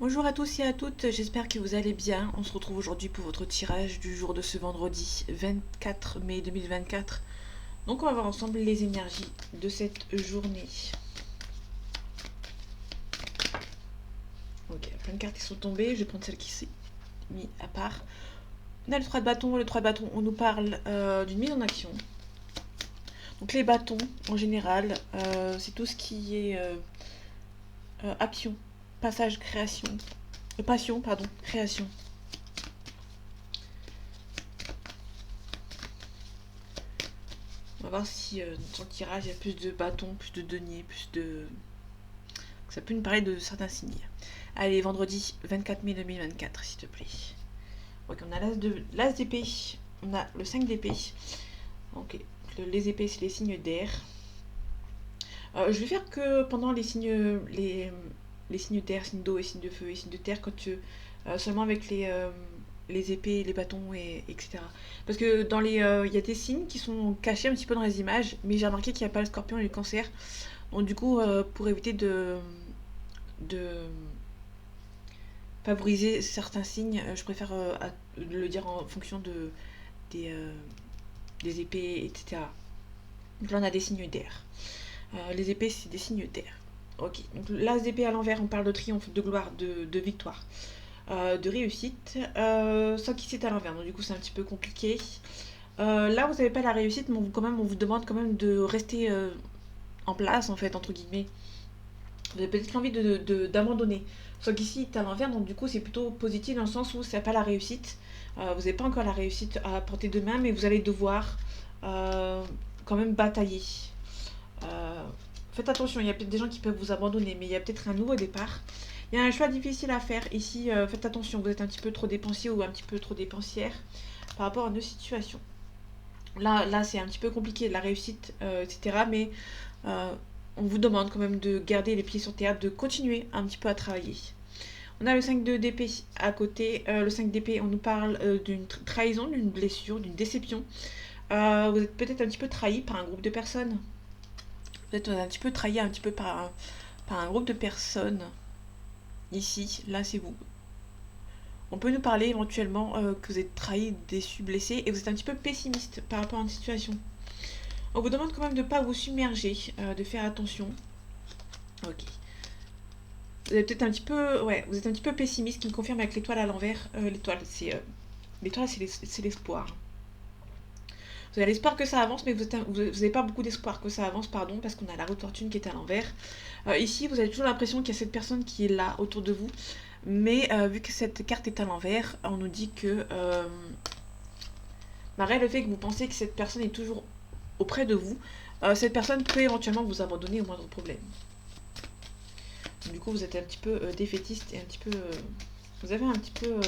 Bonjour à tous et à toutes, j'espère que vous allez bien. On se retrouve aujourd'hui pour votre tirage du jour de ce vendredi 24 mai 2024. Donc on va voir ensemble les énergies de cette journée. Ok, plein de cartes qui sont tombées, je vais prendre celle qui s'est mise à part. On a le 3 de bâton, le 3 de bâton, on nous parle d'une mise en action. Donc les bâtons, en général, c'est tout ce qui est action, passage, création, passion, pardon, création. On va voir si dans le tirage il y a plus de bâtons, plus de deniers, plus de... Ça peut nous parler de certains signes. Allez, vendredi 24 mai 2024, s'il te plaît. Ok, on a l'as d'épée, on a le 5 d'épée. Ok, les épées, c'est les signes d'air. Je vais faire que pendant les signes d'air, signes d'eau et signes de feu et signes de terre, quand tu, seulement avec les épées, les bâtons, etc. Parce que il y a des signes qui sont cachés un petit peu dans les images, mais j'ai remarqué qu'il n'y a pas le scorpion et le cancer. Donc du coup, pour éviter de favoriser certains signes, je préfère le dire en fonction des, euh, des épées, etc. Donc là, on a des signes d'air. Les épées, c'est des signes d'air. Ok, donc l'as d'épée à l'envers, on parle de triomphe, de gloire, de victoire, de réussite. Ça qui c'est à l'envers, donc du coup c'est un petit peu compliqué. Là, vous n'avez pas la réussite, mais on vous demande quand même de rester en place, en fait, entre guillemets. Vous avez peut-être l'envie d'abandonner. Sauf qu'ici, c'est à l'envers, donc du coup, c'est plutôt positif dans le sens où ça n'a pas la réussite. Vous n'avez pas encore la réussite à portée de main, mais vous allez devoir euh, quand même batailler. Euh, Faites attention, il y a peut-être des gens qui peuvent vous abandonner, mais il y a peut-être un nouveau départ. Il y a un choix difficile à faire ici. Faites attention, vous êtes un petit peu trop dépensier ou un petit peu trop dépensière par rapport à nos situations. Là c'est un petit peu compliqué, la réussite, etc. Mais euh, on vous demande quand même de garder les pieds sur terre, de continuer un petit peu à travailler. On a le 5 d'épée à côté. Le 5 d'épée, on nous parle d'une trahison, d'une blessure, d'une déception. Vous êtes peut-être un petit peu trahi par un groupe de personnes. Vous êtes un petit peu trahi un petit peu par un groupe de personnes. Ici, là, c'est vous. On peut nous parler éventuellement que vous êtes trahi, déçu, blessé, et vous êtes un petit peu pessimiste par rapport à une situation. On vous demande quand même de ne pas vous submerger, de faire attention. Ok. Vous êtes peut-être un petit peu, ouais, vous êtes un petit peu pessimiste, qui me confirme avec l'étoile à l'envers. L'étoile, c'est l'espoir. Vous avez l'espoir que ça avance, mais vous n'avez pas beaucoup d'espoir que ça avance, pardon, parce qu'on a la roue de fortune qui est à l'envers. Ici, vous avez toujours l'impression qu'il y a cette personne qui est là autour de vous, mais vu que cette carte est à l'envers, on nous dit que malgré le fait que vous pensez que cette personne est toujours auprès de vous, cette personne peut éventuellement vous abandonner au moindre problème. Du coup, vous êtes un petit peu défaitiste et un petit peu. Vous avez un petit peu.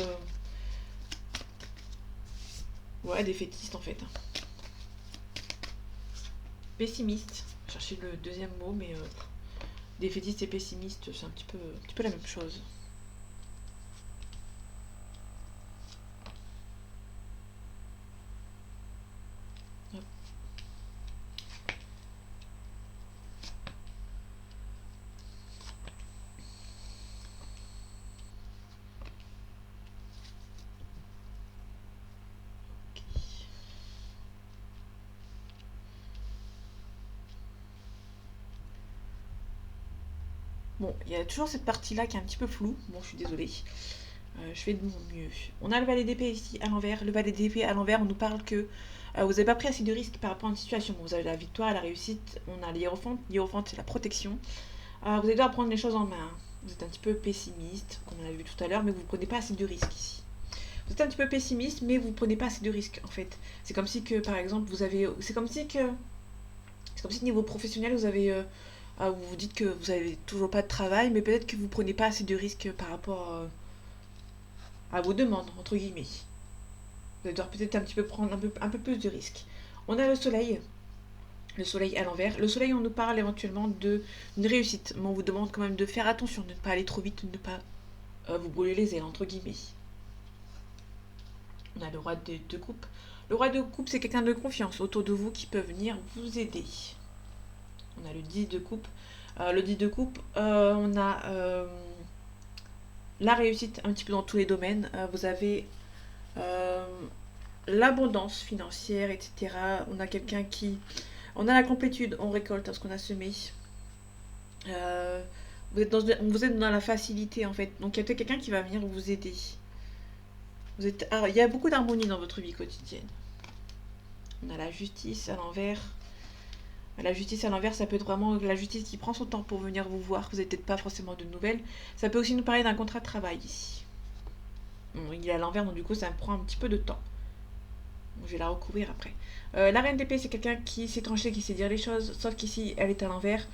Ouais, défaitiste en fait. Pessimiste. Cherchez le deuxième mot, mais défaitiste et pessimiste, c'est un petit peu la même chose. Hop. Bon, il y a toujours cette partie-là qui est un petit peu floue. Bon, je suis désolée. Je fais de mon mieux. On a le valet d'épée ici à l'envers. Le valet d'épée à l'envers, on nous parle que vous n'avez pas pris assez de risques par rapport à une situation. Bon, vous avez la victoire, la réussite. On a l'hiérophante. L'hiérophante, c'est la protection. Vous allez devoir prendre les choses en main. Vous êtes un petit peu pessimiste, comme on l'a vu tout à l'heure, mais vous ne prenez pas assez de risques ici. Vous êtes un petit peu pessimiste, mais vous ne prenez pas assez de risques en fait. C'est comme si que, par exemple, vous avez. C'est comme si niveau professionnel, vous vous dites que vous avez toujours pas de travail, mais peut-être que vous prenez pas assez de risques par rapport à vos demandes, entre guillemets. Vous allez devoir peut-être un petit peu prendre un peu plus de risques. On a le soleil à l'envers. Le soleil, on nous parle éventuellement d'une réussite, mais on vous demande quand même de faire attention, de ne pas aller trop vite, de ne pas vous brûler les ailes, entre guillemets. On a le roi de coupe. Le roi de coupe, c'est quelqu'un de confiance autour de vous qui peut venir vous aider. On a le 10 de coupe. Le 10 de coupe, on a la réussite un petit peu dans tous les domaines. Vous avez euh, l'abondance financière, etc. On a quelqu'un qui... On a la complétude, on récolte ce qu'on a semé. Euh, vous êtes dans la facilité en fait. Donc il y a peut-être quelqu'un qui va venir vous aider. Il y a beaucoup d'harmonie dans votre vie quotidienne. On a la justice à l'envers. La justice à l'envers, ça peut être vraiment la justice qui prend son temps pour venir vous voir. Vous n'avez peut-être pas forcément de nouvelles. Ça peut aussi nous parler d'un contrat de travail ici. Bon, il est à l'envers, donc du coup, ça me prend un petit peu de temps. Donc, je vais la recouvrir après. La reine d'épée, c'est quelqu'un qui sait trancher, qui sait dire les choses, sauf qu'ici, elle est à l'envers.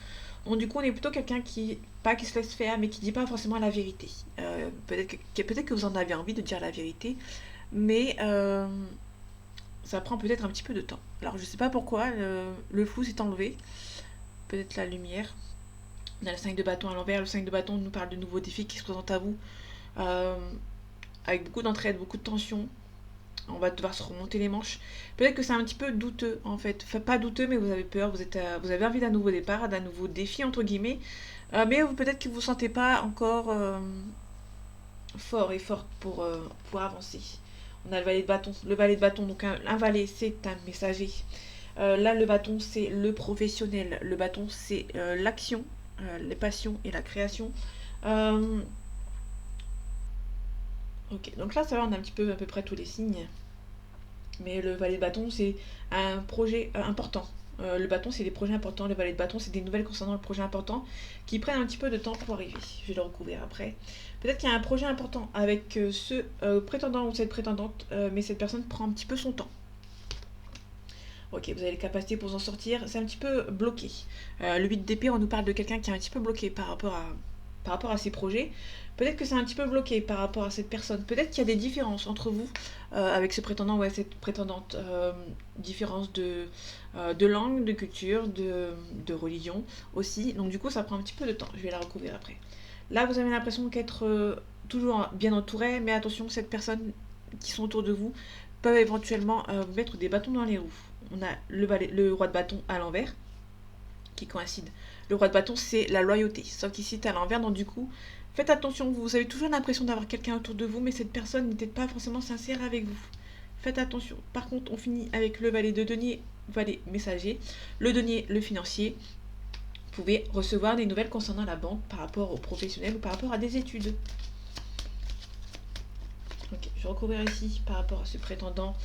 Donc du coup, on est plutôt quelqu'un qui, pas qui se laisse faire, mais qui dit pas forcément la vérité. Peut-être que vous en avez envie de dire la vérité, mais ça prend peut-être un petit peu de temps. Alors je sais pas pourquoi, le flou s'est enlevé. Peut-être la lumière. On a le 5 de bâton à l'envers. Le 5 de bâton nous parle de nouveaux défis qui se présentent à vous. euh, avec beaucoup d'entraide, beaucoup de tension. On va devoir se remonter les manches. Peut-être que c'est un petit peu douteux en fait. Enfin, pas douteux, mais vous avez peur. Vous avez envie d'un nouveau départ, d'un nouveau défi entre guillemets. Mais peut-être que vous ne vous sentez pas encore fort et forte pour avancer. On a le valet de bâton. Le valet de bâton, donc un valet, c'est un messager. Là, le bâton, c'est le professionnel. Le bâton, c'est l'action, les passions et la création. Euh, ok, donc là, ça va, on a un petit peu à peu près tous les signes. Mais le valet de bâton, c'est un projet important. Le bâton, c'est des projets importants. Le valet de bâton, c'est des nouvelles concernant le projet important qui prennent un petit peu de temps pour arriver. Je vais le recouvrir après. Peut-être qu'il y a un projet important avec ce prétendant ou cette prétendante, mais cette personne prend un petit peu son temps. Ok, vous avez les capacités pour en sortir. C'est un petit peu bloqué. Le 8 d'épée, on nous parle de quelqu'un qui est un petit peu bloqué par rapport à ses projets. Peut-être que c'est un petit peu bloqué par rapport à cette personne. Peut-être qu'il y a des différences entre vous avec ce prétendant ou cette prétendante. Différence de langue, de culture, de religion aussi. Donc du coup, ça prend un petit peu de temps. Je vais la recouvrir après. Là, vous avez l'impression qu'être toujours bien entouré, mais attention, cette personne qui sont autour de vous peuvent éventuellement vous mettre des bâtons dans les roues. On a le roi de bâton à l'envers qui coïncide. Le roi de bâton, c'est la loyauté. Sauf qu'ici, c'est à l'envers, donc du coup, faites attention. Vous avez toujours l'impression d'avoir quelqu'un autour de vous, mais cette personne n'était pas forcément sincère avec vous. Faites attention. Par contre, on finit avec le valet de denier, valet messager. Le denier, le financier. Vous pouvez recevoir des nouvelles concernant la banque par rapport aux professionnels ou par rapport à des études. Ok, je vais recouvrir ici par rapport à ce prétendant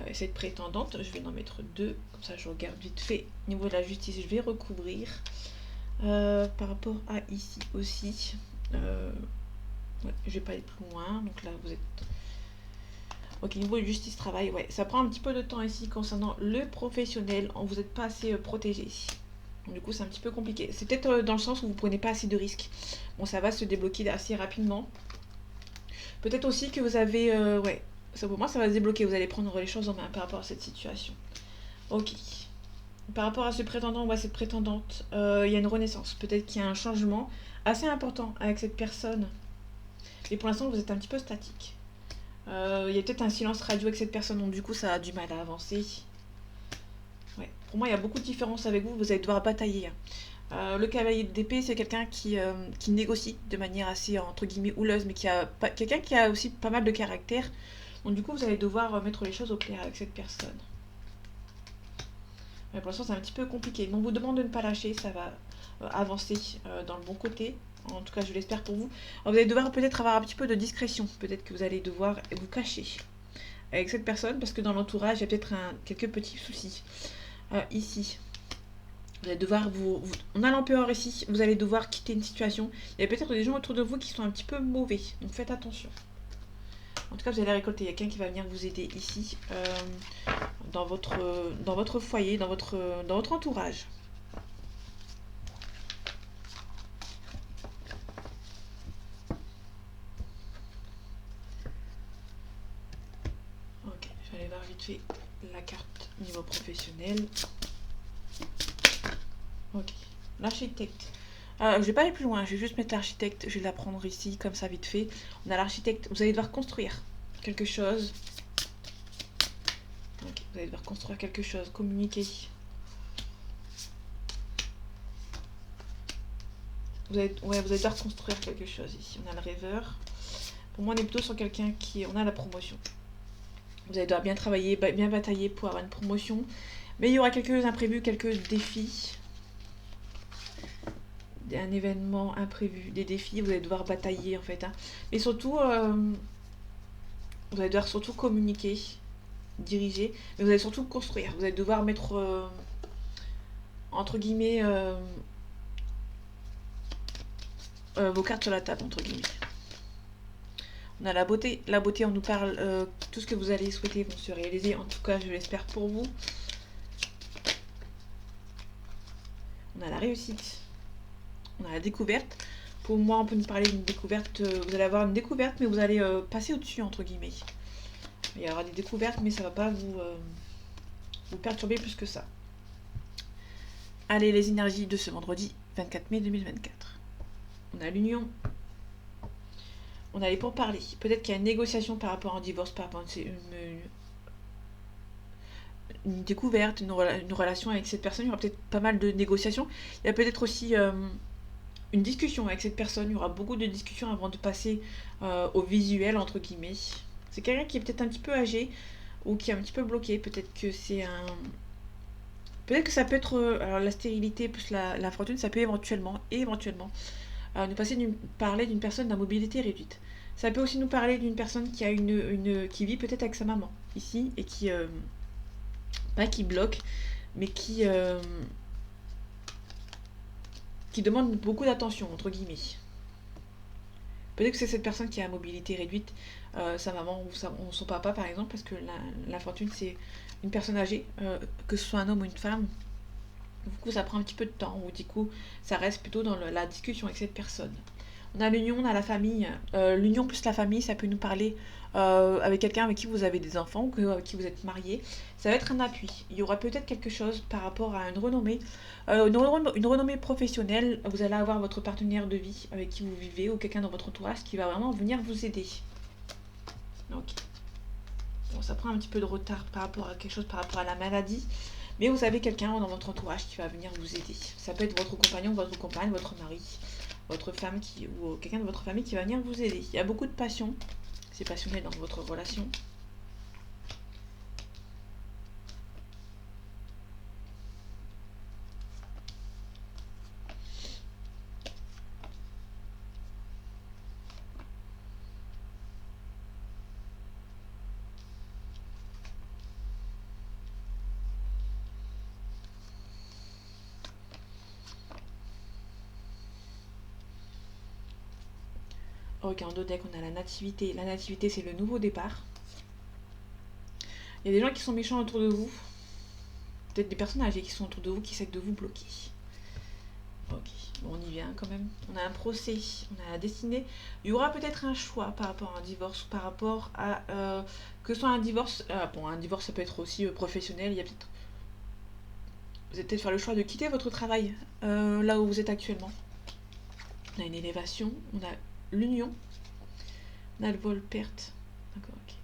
et cette prétendante. Je vais en mettre deux, comme ça je regarde vite fait. Au niveau de la justice, je vais recouvrir. Par rapport à ici aussi. Ouais, je vais pas aller plus loin. Donc là, vous êtes. Ok, niveau de justice travail, ouais, ça prend un petit peu de temps ici concernant le professionnel. Vous n'êtes pas assez protégé. Donc, du coup, c'est un petit peu compliqué. C'est peut-être dans le sens où vous prenez pas assez de risques. Bon, ça va se débloquer assez rapidement. Peut-être aussi que vous avez. Ouais, ça, pour moi, ça va se débloquer. Vous allez prendre les choses en main par rapport à cette situation. Ok. Par rapport à ce prétendant ou à cette prétendante, il y a une renaissance. Peut-être qu'il y a un changement assez important avec cette personne. Et pour l'instant, vous êtes un petit peu statique. Il y a peut-être un silence radio avec cette personne, donc du coup, ça a du mal à avancer. Ouais. Pour moi, il y a beaucoup de différences avec vous. Vous allez devoir batailler. Le cavalier d'épée, c'est quelqu'un qui négocie de manière assez, entre guillemets, houleuse, mais quelqu'un qui a aussi pas mal de caractère. Donc du coup, vous allez devoir mettre les choses au clair avec cette personne. Mais pour l'instant, c'est un petit peu compliqué. Donc, on vous demande de ne pas lâcher, ça va avancer dans le bon côté. En tout cas, je l'espère pour vous. Alors, vous allez devoir peut-être avoir un petit peu de discrétion. Peut-être que vous allez devoir vous cacher avec cette personne parce que dans l'entourage, il y a peut-être quelques petits soucis. Ici, vous allez devoir on a l'empereur ici. Vous allez devoir quitter une situation. Il y a peut-être des gens autour de vous qui sont un petit peu mauvais. Donc, faites attention. En tout cas, vous allez récolter. Il y a quelqu'un qui va venir vous aider ici, dans votre foyer, dans votre entourage. Ok, je vais aller voir vite fait la carte niveau professionnel. Ok, l'architecte. Je vais pas aller plus loin, je vais juste mettre l'architecte. Je vais la prendre ici, comme ça, vite fait. On a l'architecte. Vous allez devoir construire quelque chose. Ok, vous allez devoir construire quelque chose, communiquer. Ouais, vous allez devoir construire quelque chose ici. On a le rêveur. Pour moi, on est plutôt sur quelqu'un qui... On a la promotion. Vous allez devoir bien travailler, bien batailler pour avoir une promotion. Mais il y aura quelques imprévus, quelques défis. Un événement imprévu, des défis. Vous allez devoir batailler, en fait. Hein. Mais surtout, vous allez devoir surtout communiquer, diriger. Mais vous allez surtout construire. Vous allez devoir mettre, entre guillemets, vos cartes sur la table, entre guillemets. On a la beauté. La beauté, on nous parle tout ce que vous allez souhaiter vont se réaliser. En tout cas, je l'espère pour vous. On a la réussite. On a la découverte. Pour moi, on peut nous parler d'une découverte. Vous allez avoir une découverte, mais vous allez passer au-dessus, entre guillemets. Il y aura des découvertes, mais ça ne va pas vous perturber plus que ça. Allez, les énergies de ce vendredi 24 mai 2024. On a l'union. On a les pourparlers. Peut-être qu'il y a une négociation par rapport à un divorce, par rapport à une découverte, une relation avec cette personne. Il y aura peut-être pas mal de négociations. Il y a peut-être aussi une discussion avec cette personne. Il y aura beaucoup de discussions avant de passer au visuel, entre guillemets. C'est quelqu'un qui est peut-être un petit peu âgé ou qui est un petit peu bloqué. Peut-être que c'est un... Peut-être que ça peut être... alors la stérilité plus la fortune, ça peut éventuellement nous parler d'une personne à mobilité réduite. Ça peut aussi nous parler d'une personne qui a qui vit peut-être avec sa maman ici et qui pas qui bloque, mais qui demande beaucoup d'attention entre guillemets. Peut-être que c'est cette personne qui a mobilité réduite, sa maman ou son papa par exemple, parce que la fortune c'est une personne âgée, que ce soit un homme ou une femme. Du coup, ça prend un petit peu de temps, ou du coup, ça reste plutôt dans la discussion avec cette personne. On a l'union, on a la famille. L'union plus la famille, ça peut nous parler avec quelqu'un avec qui vous avez des enfants ou avec qui vous êtes marié. Ça va être un appui. Il y aura peut-être quelque chose par rapport à une renommée. Une renommée professionnelle. Vous allez avoir votre partenaire de vie avec qui vous vivez ou quelqu'un dans votre entourage qui va vraiment venir vous aider. Ok. Bon, ça prend un petit peu de retard par rapport à quelque chose, par rapport à la maladie. Mais vous avez quelqu'un dans votre entourage qui va venir vous aider. Ça peut être votre compagnon, votre compagne, votre mari, votre femme ou quelqu'un de votre famille qui va venir vous aider. Il y a beaucoup de passion. C'est passionné dans votre relation. Ok, en dos deck, on a la nativité. La nativité, c'est le nouveau départ. Il y a des gens qui sont méchants autour de vous. Peut-être des personnes âgées qui sont autour de vous, qui essaient de vous bloquer. Ok, bon, on y vient quand même. On a un procès, on a la destinée. Il y aura peut-être un choix par rapport à un divorce, ou par rapport à... que ce soit un divorce... bon, un divorce, ça peut être aussi professionnel. Il y a peut-être... Vous allez peut-être faire le choix de quitter votre travail, là où vous êtes actuellement. On a une élévation, on a l'union, on a le vol perte. D'accord, ok.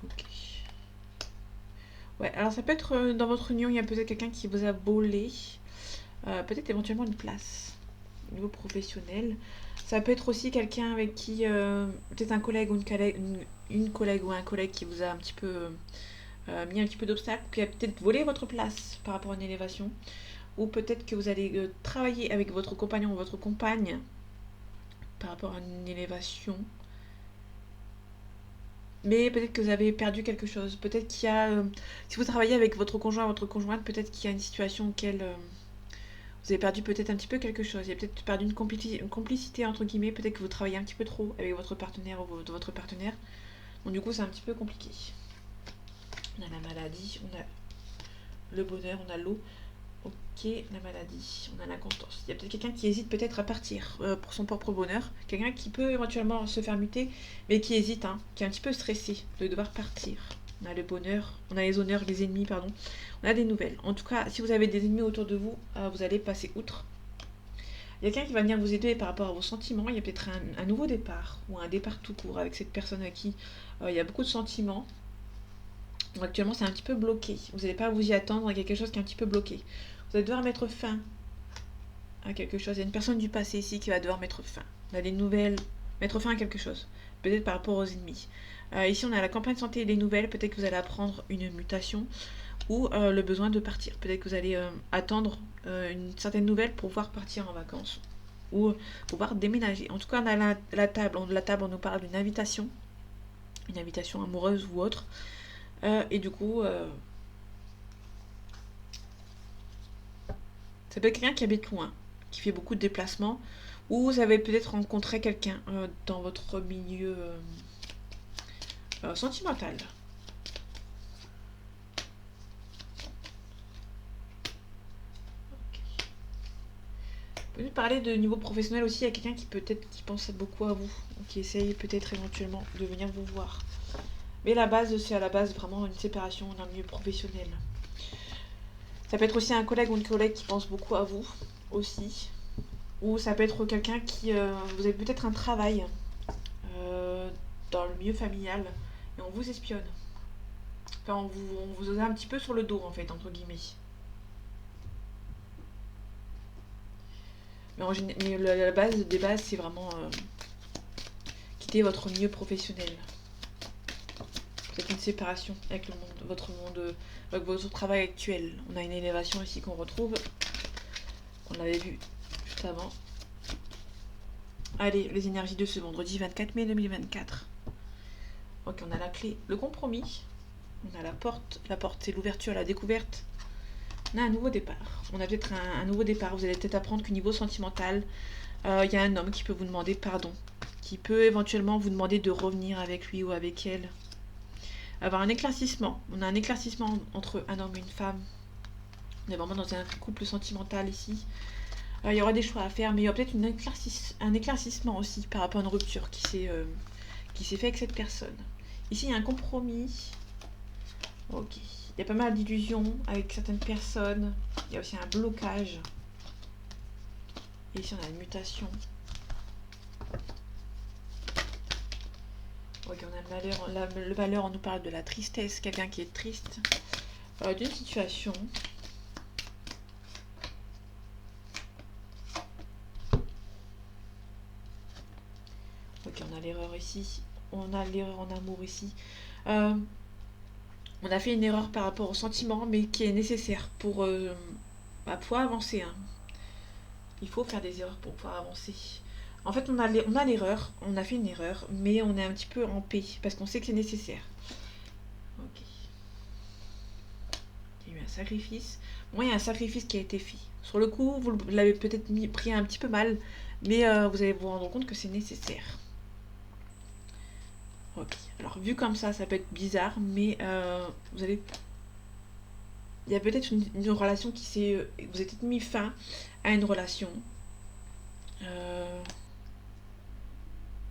Ok. Ouais, alors ça peut être dans votre union, il y a peut-être quelqu'un qui vous a volé, peut-être éventuellement une place au niveau professionnel. Ça peut être aussi quelqu'un avec qui, peut-être un collègue ou une collègue ou un collègue qui vous a un petit peu mis un petit peu d'obstacle, qui a peut-être volé votre place par rapport à une élévation. Ou peut-être que vous allez travailler avec votre compagnon ou votre compagne par rapport à une élévation. Mais peut-être que vous avez perdu quelque chose. Peut-être qu'il y a... si vous travaillez avec votre conjoint ou votre conjointe, peut-être qu'il y a une situation auquel vous avez perdu peut-être un petit peu quelque chose. Il y a peut-être perdu une complicité, entre guillemets. Peut-être que vous travaillez un petit peu trop avec votre partenaire ou votre partenaire. Donc du coup, c'est un petit peu compliqué. On a la maladie, on a le bonheur, on a l'eau. Ok, la maladie, on a l'inconstance. Il y a peut-être quelqu'un qui hésite peut-être à partir pour son propre bonheur. Quelqu'un qui peut éventuellement se faire muter, mais qui hésite, hein, qui est un petit peu stressé de devoir partir. On a le bonheur, on a les honneurs, les ennemis, pardon. On a des nouvelles. En tout cas, si vous avez des ennemis autour de vous, vous allez passer outre. Il y a quelqu'un qui va venir vous aider par rapport à vos sentiments. Il y a peut-être un nouveau départ ou un départ tout court avec cette personne à qui il y a beaucoup de sentiments. Donc, actuellement, c'est un petit peu bloqué. Vous n'allez pas vous y attendre. Il y a quelque chose qui est un petit peu bloqué. Vous allez devoir mettre fin à quelque chose. Il y a une personne du passé ici qui va devoir mettre fin. On a des nouvelles, mettre fin à quelque chose. Peut-être par rapport aux ennemis. Ici, on a la campagne santé et les nouvelles. Peut-être que vous allez apprendre une mutation ou le besoin de partir. Peut-être que vous allez attendre une certaine nouvelle pour pouvoir partir en vacances ou pouvoir déménager. En tout cas, on a la table. La table, on nous parle d'une invitation. Une invitation amoureuse ou autre. Et du coup, ça peut être quelqu'un qui habite loin, qui fait beaucoup de déplacements, ou vous avez peut-être rencontré quelqu'un dans votre milieu sentimental. On peut parler de niveau professionnel aussi, il y a quelqu'un qui peut-être qui pense beaucoup à vous, ou qui essaye peut-être éventuellement de venir vous voir. Mais la base, c'est à la base vraiment une séparation d'un milieu professionnel. Ça peut être aussi un collègue ou une collègue qui pense beaucoup à vous aussi. Ou ça peut être quelqu'un qui... vous avez peut-être un travail dans le milieu familial et on vous espionne. Enfin, on vous a un petit peu sur le dos en fait, entre guillemets. Mais la base des bases, c'est vraiment quitter votre milieu professionnel. Peut-être une séparation avec le monde, avec votre travail actuel. On a une élévation ici qu'on retrouve. On l'avait vu juste avant. Allez, les énergies de ce vendredi 24 mai 2024. Ok, on a la clé, le compromis. On a la porte c'est l'ouverture, la découverte. On a un nouveau départ. On a peut-être un nouveau départ. Vous allez peut-être apprendre qu'au niveau sentimental, il y a un homme qui peut vous demander pardon. Qui peut éventuellement vous demander de revenir avec lui ou avec elle. Avoir un éclaircissement. On a un éclaircissement entre un homme et une femme. On est vraiment dans un couple sentimental ici. Il y aura des choix à faire, mais il y aura peut-être un éclaircissement aussi par rapport à une rupture qui s'est fait avec cette personne. Ici, il y a un compromis. Ok. Il y a pas mal d'illusions avec certaines personnes. Il y a aussi un blocage. Et ici, on a une mutation. Ok, on a le malheur. Le malheur, on nous parle de la tristesse. Quelqu'un qui est triste d'une situation. Ok, on a l'erreur ici. On a l'erreur en amour ici. On a fait une erreur par rapport au sentiment, mais qui est nécessaire pour pouvoir avancer. Hein. Il faut faire des erreurs pour pouvoir avancer. En fait, on a l'erreur, on a fait une erreur, mais on est un petit peu en paix, parce qu'on sait que c'est nécessaire. Ok. Il y a eu un sacrifice. Bon, il y a un sacrifice qui a été fait. Sur le coup, vous l'avez peut-être pris un petit peu mal, mais vous allez vous rendre compte que c'est nécessaire. Ok. Alors, vu comme ça peut être bizarre, mais vous allez... Il y a peut-être une relation qui s'est... vous avez peut-être mis fin à une relation.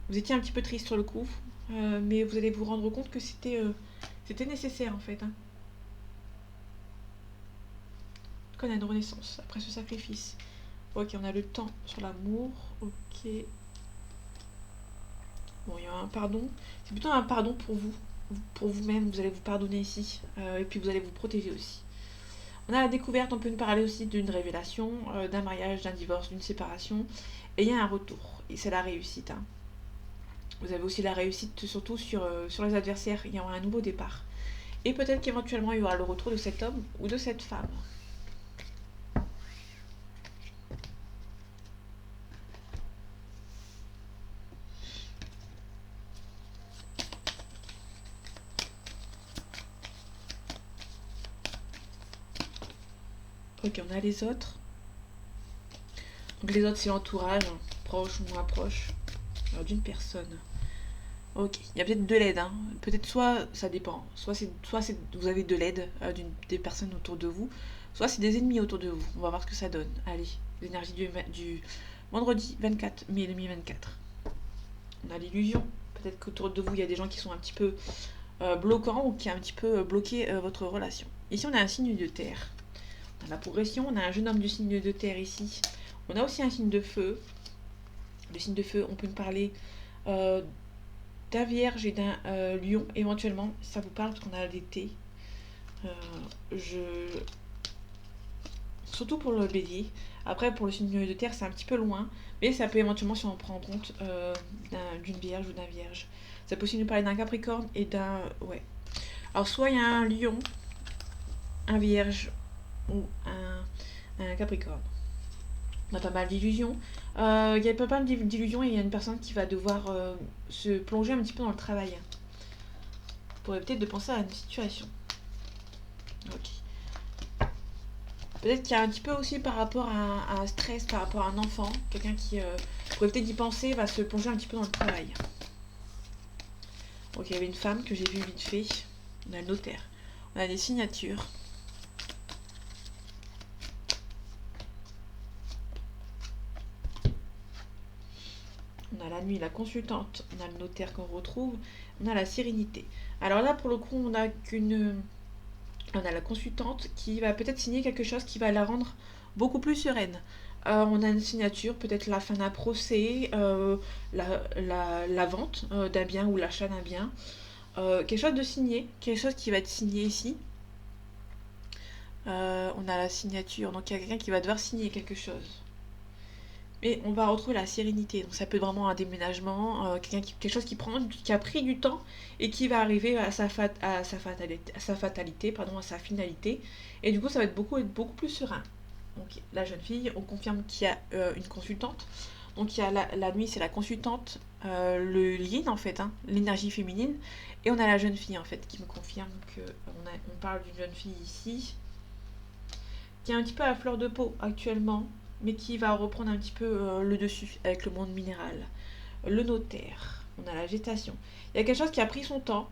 Vous étiez un petit peu triste sur le coup, mais vous allez vous rendre compte que c'était nécessaire en fait. Hein. En tout cas, on a une renaissance après ce sacrifice. Ok, on a le temps sur l'amour. Ok. Bon, il y a un pardon. C'est plutôt un pardon pour vous. Pour vous-même, vous allez vous pardonner ici. Et puis vous allez vous protéger aussi. On a la découverte, on peut nous parler aussi d'une révélation, d'un mariage, d'un divorce, d'une séparation. Et il y a un retour. Et c'est la réussite. Hein. Vous avez aussi la réussite surtout sur les adversaires. Il y aura un nouveau départ. Et peut-être qu'éventuellement il y aura le retour de cet homme ou de cette femme. Ok, on a les autres. Donc les autres, c'est l'entourage, hein, proche ou moins proche, d'une personne. Ok, il y a peut-être de l'aide. Hein. Peut-être soit, ça dépend, soit vous avez de l'aide des personnes autour de vous, soit c'est des ennemis autour de vous. On va voir ce que ça donne. Allez, l'énergie du vendredi 24 mai 2024. On a l'illusion. Peut-être qu'autour de vous, il y a des gens qui sont un petit peu bloquants ou qui ont un petit peu bloqué votre relation. Ici, on a un signe de terre. On a la progression, on a un jeune homme du signe de terre ici. On a aussi un signe de feu. Le signe de feu, on peut nous parler euh, d'un vierge et d'un lion, éventuellement, si ça vous parle, parce qu'on a des T. Euh, je... Surtout pour le bélier. Après, pour le signe de terre, c'est un petit peu loin, mais ça peut éventuellement, si on prend en compte, d'une vierge ou d'un vierge. Ça peut aussi nous parler d'un capricorne et d'un... Ouais. Alors, soit il y a un lion, un vierge ou un capricorne. On a pas mal d'illusions. Il y a pas mal d'illusions et il y a une personne qui va devoir se plonger un petit peu dans le travail. Pour éviter de penser à une situation. Ok. Peut-être qu'il y a un petit peu aussi par rapport à un stress, par rapport à un enfant. Quelqu'un qui, pour éviter d'y penser, va se plonger un petit peu dans le travail. Donc il y avait une femme que j'ai vue vite fait. On a le notaire. On a des signatures. On a la nuit, la consultante. On a le notaire qu'on retrouve. On a la sérénité. Alors là, pour le coup, on a la consultante qui va peut-être signer quelque chose qui va la rendre beaucoup plus sereine. On a une signature, peut-être la fin d'un procès, la vente d'un bien ou l'achat d'un bien. Quelque chose de signé, quelque chose qui va être signé ici. On a la signature, donc il y a quelqu'un qui va devoir signer quelque chose. Et on va retrouver la sérénité. Donc ça peut être vraiment un déménagement, quelque chose qui a pris du temps et qui va arriver à sa fatalité, pardon, à sa finalité. Et du coup, ça va être beaucoup plus serein. Donc la jeune fille, on confirme qu'il y a une consultante. Donc il y a la nuit, c'est la consultante, le yin en fait, hein, l'énergie féminine. Et on a la jeune fille en fait qui me confirme on parle d'une jeune fille ici qui est un petit peu à fleur de peau actuellement, mais qui va reprendre un petit peu le dessus avec le monde minéral. Le notaire, on a la gestation. Il y a quelque chose qui a pris son temps.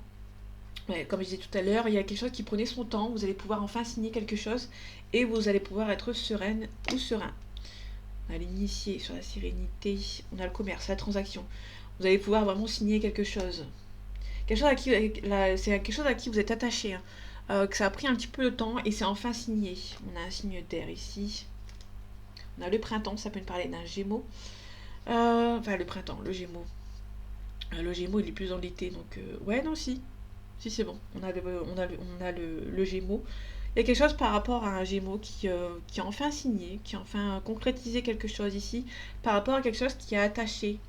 Ouais, comme je disais tout à l'heure, il y a quelque chose qui prenait son temps. Vous allez pouvoir enfin signer quelque chose et vous allez pouvoir être sereine ou serein. On a l'initié sur la sérénité. On a le commerce, la transaction. Vous allez pouvoir vraiment signer quelque chose. C'est quelque chose à qui vous êtes attaché. Hein. Que ça a pris un petit peu de temps et c'est enfin signé. On a un signe d'air ici. On a le printemps, ça peut nous parler d'un gémeaux. Enfin, le printemps, le gémeaux. Le gémeaux, il est plus dans l'été, donc... ouais, non, si. Si, c'est bon. On a le gémeaux. Il y a quelque chose par rapport à un gémeaux qui a enfin signé, qui a enfin concrétisé quelque chose ici, par rapport à quelque chose qui a attaché.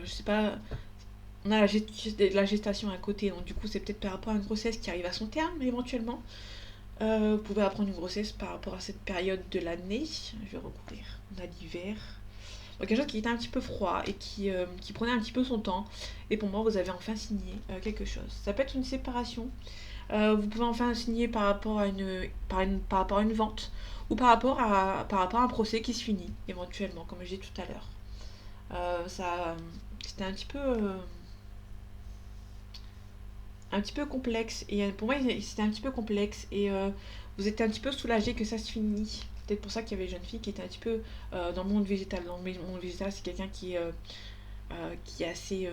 Je sais pas... On a la gestation à côté, donc du coup, c'est peut-être par rapport à une grossesse qui arrive à son terme, éventuellement. Vous pouvez apprendre une grossesse par rapport à cette période de l'année. Je vais recouvrir. On a l'hiver. Donc quelque chose qui était un petit peu froid et qui prenait un petit peu son temps. Et pour moi, vous avez enfin signé quelque chose. Ça peut être une séparation. Vous pouvez enfin signer par rapport à une vente ou par rapport à un procès qui se finit éventuellement, comme j'ai dit tout à l'heure. C'était un petit peu complexe et pour moi c'était un petit peu complexe et vous étiez un petit peu soulagé que ça se finit. Peut-être pour ça qu'il y avait une jeune fille qui était un petit peu dans le monde végétal. Dans le monde végétal, c'est quelqu'un qui est assez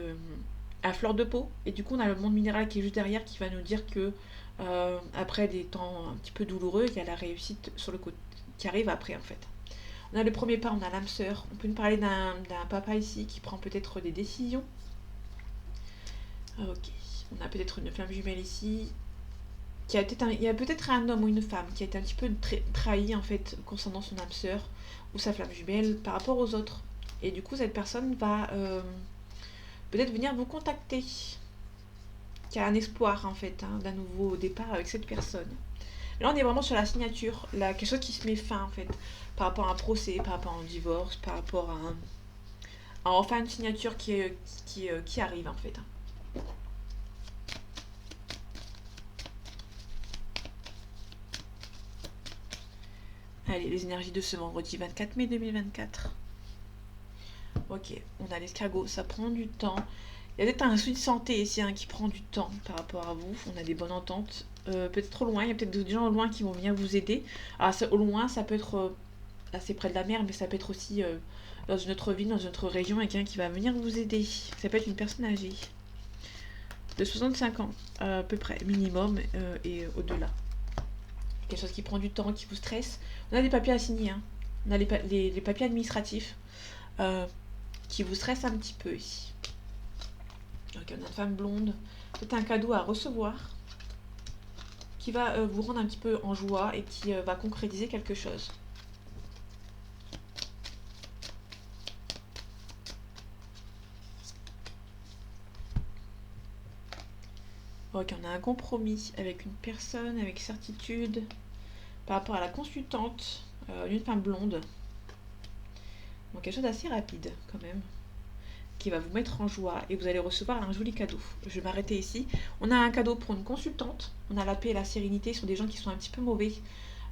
à fleur de peau. Et du coup, on a le monde minéral qui est juste derrière qui va nous dire que après des temps un petit peu douloureux, il y a la réussite sur le côté qui arrive après en fait. On a le premier pas, on a l'âme sœur. On peut nous parler d'un papa ici qui prend peut-être des décisions. Ok. On a peut-être une flamme jumelle ici. Il y a peut-être un homme ou une femme qui a été un petit peu trahi en fait concernant son âme sœur ou sa flamme jumelle par rapport aux autres. Et du coup, cette personne va peut-être venir vous contacter. Qui a un espoir en fait d'un nouveau départ avec cette personne. Là, on est vraiment sur la signature, quelque chose qui se met fin en fait, par rapport à un procès, par rapport à un divorce, par rapport à enfin une signature qui arrive en fait. Allez, les énergies de ce vendredi 24 mai 2024. Ok, on a l'escargot, ça prend du temps. Il y a peut-être un souci de santé ici qui prend du temps par rapport à vous. On a des bonnes ententes. Peut-être au loin, il y a peut-être des gens au loin qui vont venir vous aider. Alors, au loin, ça peut être assez près de la mer, mais ça peut être aussi dans une autre ville, dans une autre région, quelqu'un qui va venir vous aider. Ça peut être une personne âgée de 65 ans, à peu près, minimum, et au-delà. Quelque chose qui prend du temps, qui vous stresse. On a des papiers à signer. On a les papiers administratifs euh, qui vous stressent un petit peu ici. Donc on a une femme blonde. C'est un cadeau à recevoir qui va vous rendre un petit peu en joie et qui va concrétiser quelque chose. Ok, on a un compromis avec une personne, avec certitude, par rapport à la consultante, d'une femme blonde. Donc quelque chose d'assez rapide quand même, qui va vous mettre en joie et vous allez recevoir un joli cadeau. Je vais m'arrêter ici. On a un cadeau pour une consultante, on a la paix et la sérénité sur des gens qui sont un petit peu mauvais.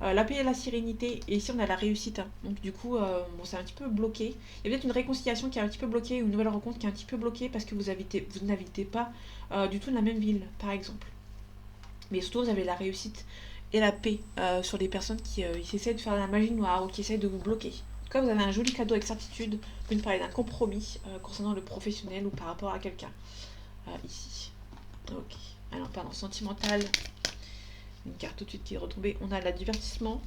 La paix et la sérénité, et ici on a la réussite. Donc du coup, bon, c'est un petit peu bloqué. Il y a peut-être une réconciliation qui est un petit peu bloquée, une nouvelle rencontre qui est un petit peu bloquée parce que vous n'habitez pas du tout dans la même ville, par exemple. Mais surtout, vous avez la réussite et la paix sur des personnes qui essaient de faire la magie noire ou qui essaient de vous bloquer. En tout cas, vous avez un joli cadeau avec certitude. Vous pouvez nous parler d'un compromis concernant le professionnel ou par rapport à quelqu'un. Ici. Ok. Alors, pardon, sentimental. Une carte tout de suite qui est retombée. On a la divertissement.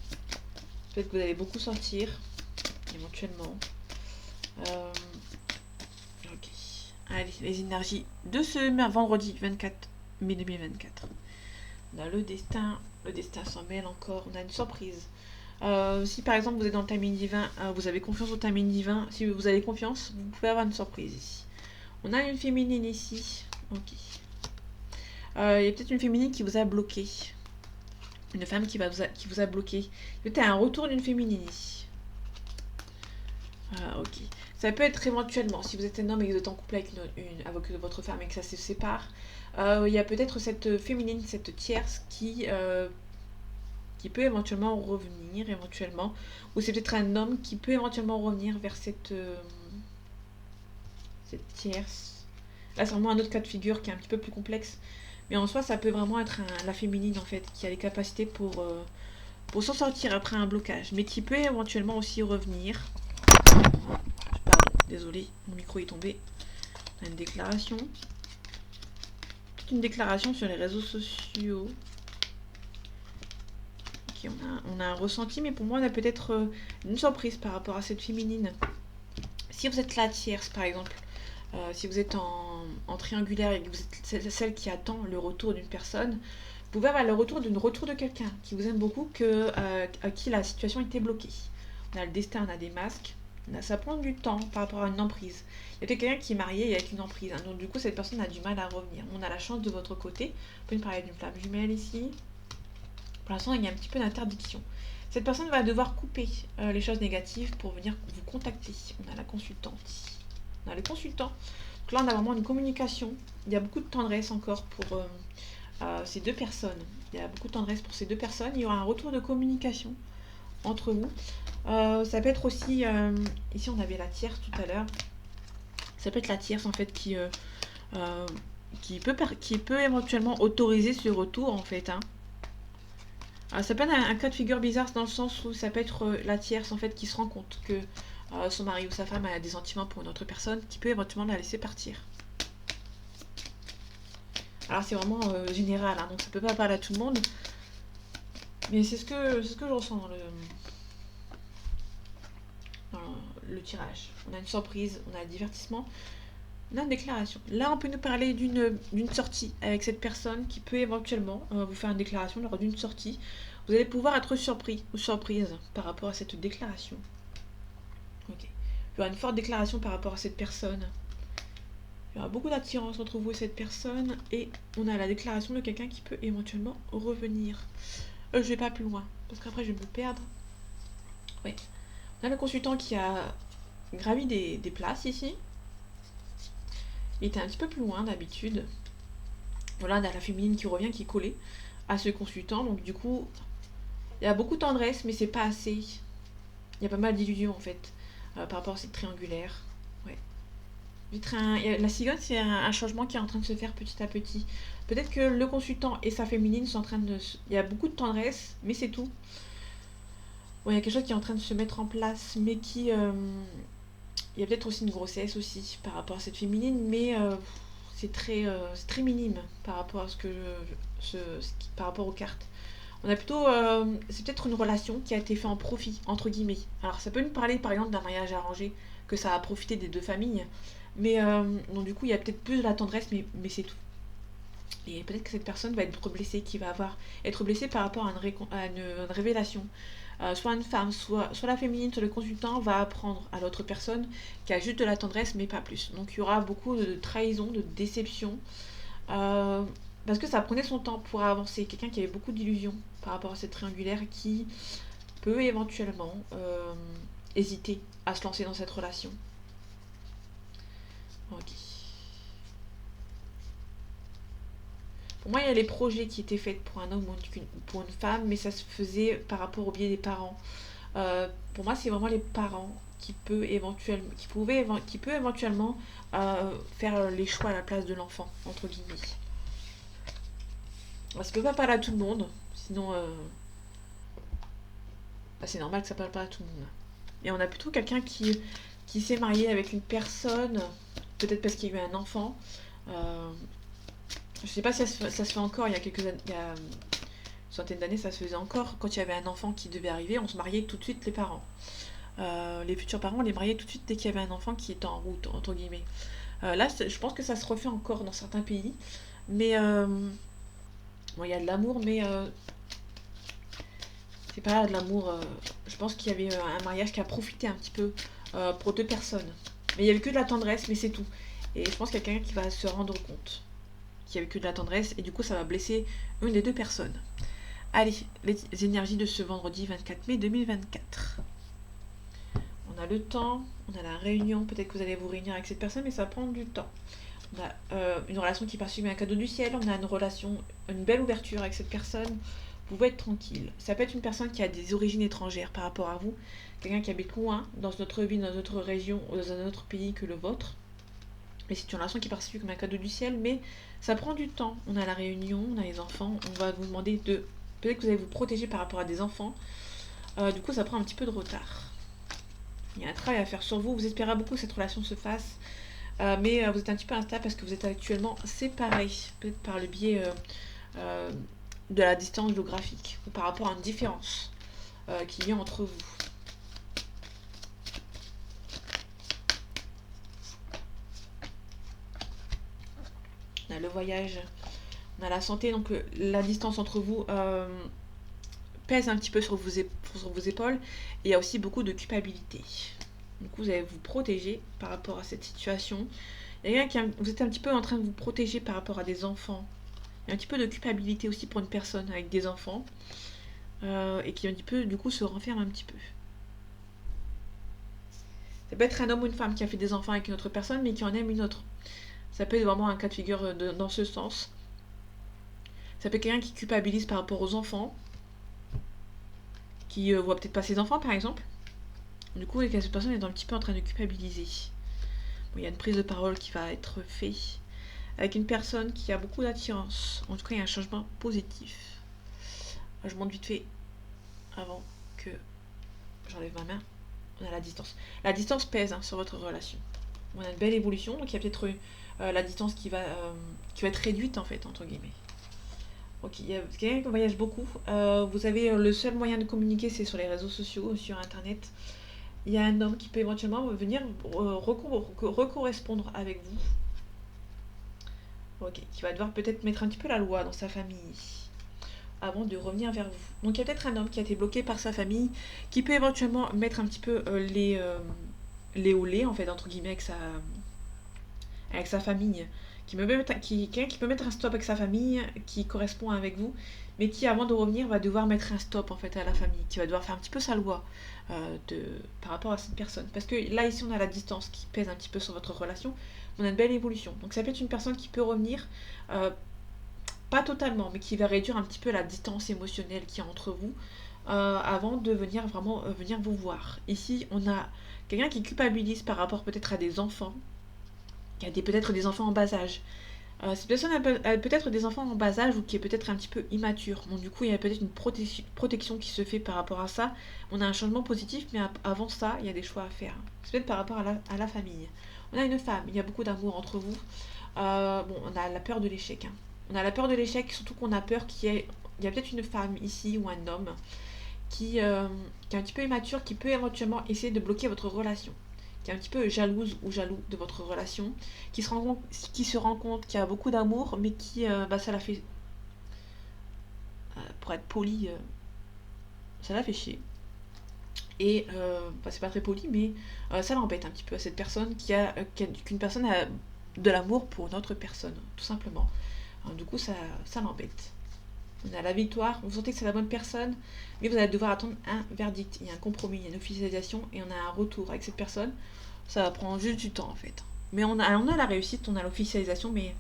Peut-être que vous allez beaucoup sortir, éventuellement. Ok. Allez, les énergies de ce vendredi 24 mai 2024. On a le destin s'en mêle encore, on a une surprise. Si par exemple vous êtes dans le timing divin, vous avez confiance au timing divin, si vous avez confiance, vous pouvez avoir une surprise ici. On a une féminine ici, ok. Il y a peut-être une féminine qui vous a bloqué. Une femme qui vous a bloqué. Peut-être un retour d'une féminine ici. Ok. Ça peut être éventuellement, si vous êtes un homme et que vous êtes en couple avec votre femme et que ça se sépare, il y a peut-être cette féminine, cette tierce qui peut éventuellement revenir, éventuellement. Ou c'est peut-être un homme qui peut éventuellement revenir vers cette tierce. Là, c'est vraiment un autre cas de figure qui est un petit peu plus complexe. Mais en soi, ça peut vraiment être la féminine, en fait, qui a les capacités pour s'en sortir après un blocage. Mais qui peut éventuellement aussi revenir. Pardon, désolé, mon micro est tombé. On a une déclaration. Une déclaration sur les réseaux sociaux. Ok, on a un ressenti, mais pour moi, on a peut-être une surprise par rapport à cette féminine. Si vous êtes la tierce, par exemple, si vous êtes en triangulaire et que vous êtes celle qui attend le retour d'une personne, vous pouvez avoir le retour de quelqu'un qui vous aime beaucoup, à qui la situation était bloquée. On a le destin, on a des masques. Ça prend du temps par rapport à une emprise. Il y a quelqu'un qui est marié et avec une emprise. Donc du coup, cette personne a du mal à revenir. On a la chance de votre côté. Vous pouvez me parler d'une flamme jumelle ici. Pour l'instant, il y a un petit peu d'interdiction. Cette personne va devoir couper les choses négatives pour venir vous contacter. On a la consultante. On a le consultant. Donc là, on a vraiment une communication. Il y a beaucoup de tendresse encore pour ces deux personnes. Il y a beaucoup de tendresse pour ces deux personnes. Il y aura un retour de communication entre vous. Ça peut être aussi, ici on avait la tierce tout à l'heure, ça peut être la tierce en fait qui peut éventuellement autoriser ce retour en fait. Ça peut être un cas de figure bizarre dans le sens où ça peut être la tierce en fait qui se rend compte que son mari ou sa femme a des sentiments pour une autre personne qui peut éventuellement la laisser partir. Alors c'est vraiment général, donc ça peut pas parler à tout le monde, mais c'est ce que je ressens dans le tirage. On a une surprise, on a un divertissement, on a une déclaration. Là, on peut nous parler d'une sortie avec cette personne qui peut éventuellement vous faire une déclaration lors d'une sortie. Vous allez pouvoir être surpris ou surprise par rapport à cette déclaration. Ok. Il y aura une forte déclaration par rapport à cette personne. Il y aura beaucoup d'attirance entre vous et cette personne. Et on a la déclaration de quelqu'un qui peut éventuellement revenir. Je vais pas plus loin, parce qu'après je vais me perdre. Ouais. On a le consultant qui a gravi des places ici. Il était un petit peu plus loin d'habitude. Voilà, on a la féminine qui revient, qui est collée à ce consultant. Donc du coup, il y a beaucoup de tendresse, mais c'est pas assez. Il y a pas mal d'illusions en fait, par rapport à cette triangulaire. Ouais. La cigogne, c'est un changement qui est en train de se faire petit à petit. Peut-être que le consultant et sa féminine sont en train de... Il y a beaucoup de tendresse, mais c'est tout. Bon, il y a quelque chose qui est en train de se mettre en place, mais qui... il y a peut-être aussi une grossesse aussi par rapport à cette féminine, mais c'est très minime par rapport à par rapport aux cartes. On a plutôt, c'est peut-être une relation qui a été faite en profit, entre guillemets. Alors ça peut nous parler par exemple d'un mariage arrangé, que ça a profité des deux familles, mais donc du coup il y a peut-être plus de la tendresse, mais c'est tout. Et peut-être que cette personne va être blessée, être blessée par rapport à une révélation. Soit une femme, soit la féminine, soit le consultant va apprendre à l'autre personne qui a juste de la tendresse, mais pas plus. Donc il y aura beaucoup de trahison, de déception, euh, parce que ça prenait son temps pour avancer. Quelqu'un qui avait beaucoup d'illusions par rapport à cette triangulaire qui peut éventuellement hésiter à se lancer dans cette relation. Ok. Pour moi, il y a les projets qui étaient faits pour un homme ou pour une femme, mais ça se faisait par rapport au biais des parents. Pour moi, c'est vraiment les parents qui peut éventuellement faire les choix à la place de l'enfant, entre guillemets. Ça peut pas parler à tout le monde, sinon bah, c'est normal que ça parle pas à tout le monde. Et on a plutôt quelqu'un qui s'est marié avec une personne, peut-être parce qu'il y a eu un enfant. Euh, je sais pas si ça se fait encore, il y a quelques années, il y a une centaine d'années, ça se faisait encore. Quand il y avait un enfant qui devait arriver, on se mariait tout de suite les parents. Les futurs parents, on les mariait tout de suite dès qu'il y avait un enfant qui était en route, entre guillemets. Là, je pense que ça se refait encore dans certains pays. Mais bon, il y a de l'amour, mais c'est pas de l'amour. Je pense qu'il y avait un mariage qui a profité un petit peu pour deux personnes. Mais il y avait que de la tendresse, mais c'est tout. Et je pense qu'il y a quelqu'un qui va se rendre compte qu'il y avait que de la tendresse, et du coup, ça va blesser une des deux personnes. Allez, les énergies de ce vendredi 24 mai 2024. On a le temps, on a la réunion, peut-être que vous allez vous réunir avec cette personne, mais ça va prendre du temps. On a une relation qui part suivre un cadeau du ciel, on a une relation, une belle ouverture avec cette personne. Vous pouvez être tranquille. Ça peut être une personne qui a des origines étrangères par rapport à vous, quelqu'un qui habite loin, dans notre ville, dans notre région, ou dans un autre pays que le vôtre. Mais c'est une relation qui part suivre comme un cadeau du ciel, mais ça prend du temps. On a la réunion, on a les enfants, on va vous demander de... Peut-être que vous allez vous protéger par rapport à des enfants. Du coup, ça prend un petit peu de retard. Il y a un travail à faire sur vous. Vous espérez beaucoup que cette relation se fasse. Mais vous êtes un petit peu instable parce que vous êtes actuellement séparés. Peut-être par le biais de la distance géographique. Ou par rapport à une différence qu'il y a entre vous. On a le voyage. On a la santé. Donc la distance entre vous pèse un petit peu sur vos épaules. Et il y a aussi beaucoup de culpabilité. Du coup, vous allez vous protéger par rapport à cette situation. Vous êtes un petit peu en train de vous protéger par rapport à des enfants. Il y a un petit peu de culpabilité aussi pour une personne avec des enfants. Et qui un petit peu, du coup, se renferme un petit peu. Ça peut être un homme ou une femme qui a fait des enfants avec une autre personne, mais qui en aime une autre. Ça peut être vraiment un cas de figure dans ce sens. Ça peut être quelqu'un qui culpabilise par rapport aux enfants, qui voit peut-être pas ses enfants, par exemple. Du coup, cette personne est un petit peu en train de culpabiliser. Bon, il y a une prise de parole qui va être faite avec une personne qui a beaucoup d'attirance. En tout cas, il y a un changement positif. Je monte vite fait avant que j'enlève ma main. On a la distance. La distance pèse sur votre relation. On a une belle évolution, donc il y a peut-être la distance qui va être réduite en fait, entre guillemets. Ok, il y a quelqu'un qui voyage beaucoup. Vous avez le seul moyen de communiquer, c'est sur les réseaux sociaux, sur internet. Il y a un homme qui peut éventuellement venir recorrespondre avec vous. Ok, qui va devoir peut-être mettre un petit peu la loi dans sa famille avant de revenir vers vous. Donc il y a peut-être un homme qui a été bloqué par sa famille, qui peut éventuellement mettre un petit peu les olés, en fait, entre guillemets, avec sa famille. Quelqu'un qui peut mettre un stop avec sa famille, qui correspond avec vous, mais qui, avant de revenir, va devoir mettre un stop, en fait, à la famille, qui va devoir faire un petit peu sa loi par rapport à cette personne. Parce que là, ici, on a la distance qui pèse un petit peu sur votre relation. On a une belle évolution. Donc ça peut être une personne qui peut revenir, pas totalement, mais qui va réduire un petit peu la distance émotionnelle qu'il y a entre vous, avant de venir vraiment venir vous voir. Ici, on a quelqu'un qui culpabilise par rapport peut-être à des enfants, qui a peut-être des enfants en bas âge. Cette personne a peut-être des enfants en bas âge ou qui est peut-être un petit peu immature. Bon, du coup, il y a peut-être une protection qui se fait par rapport à ça. On a un changement positif, mais avant ça, il y a des choix à faire. C'est peut-être par rapport à la famille. On a une femme, il y a beaucoup d'amour entre vous. Bon, on a la peur de l'échec. On a la peur de l'échec, surtout qu'on a peur qu'il y ait il y a peut-être une femme ici ou un homme qui est un petit peu immature, qui peut éventuellement essayer de bloquer votre relation, qui est un petit peu jalouse ou jaloux de votre relation, qui se rend compte qu'il y a beaucoup d'amour, mais qui, ça la fait, pour être poli, ça la fait chier. Et c'est pas très poli, mais ça l'embête un petit peu à cette personne qu'une personne a de l'amour pour une autre personne, tout simplement. Du coup, ça l'embête. On a la victoire, vous sentez que c'est la bonne personne, mais vous allez devoir attendre un verdict, il y a un compromis, il y a une officialisation et on a un retour avec cette personne. Ça va prendre juste du temps en fait. Mais on a la réussite, on a l'officialisation, mais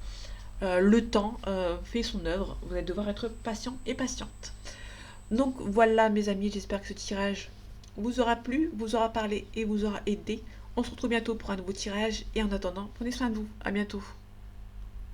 le temps fait son œuvre. Vous allez devoir être patient et patiente. Donc voilà mes amis, j'espère que ce tirage vous aura plu, vous aura parlé et vous aura aidé. On se retrouve bientôt pour un nouveau tirage et en attendant, prenez soin de vous. À bientôt.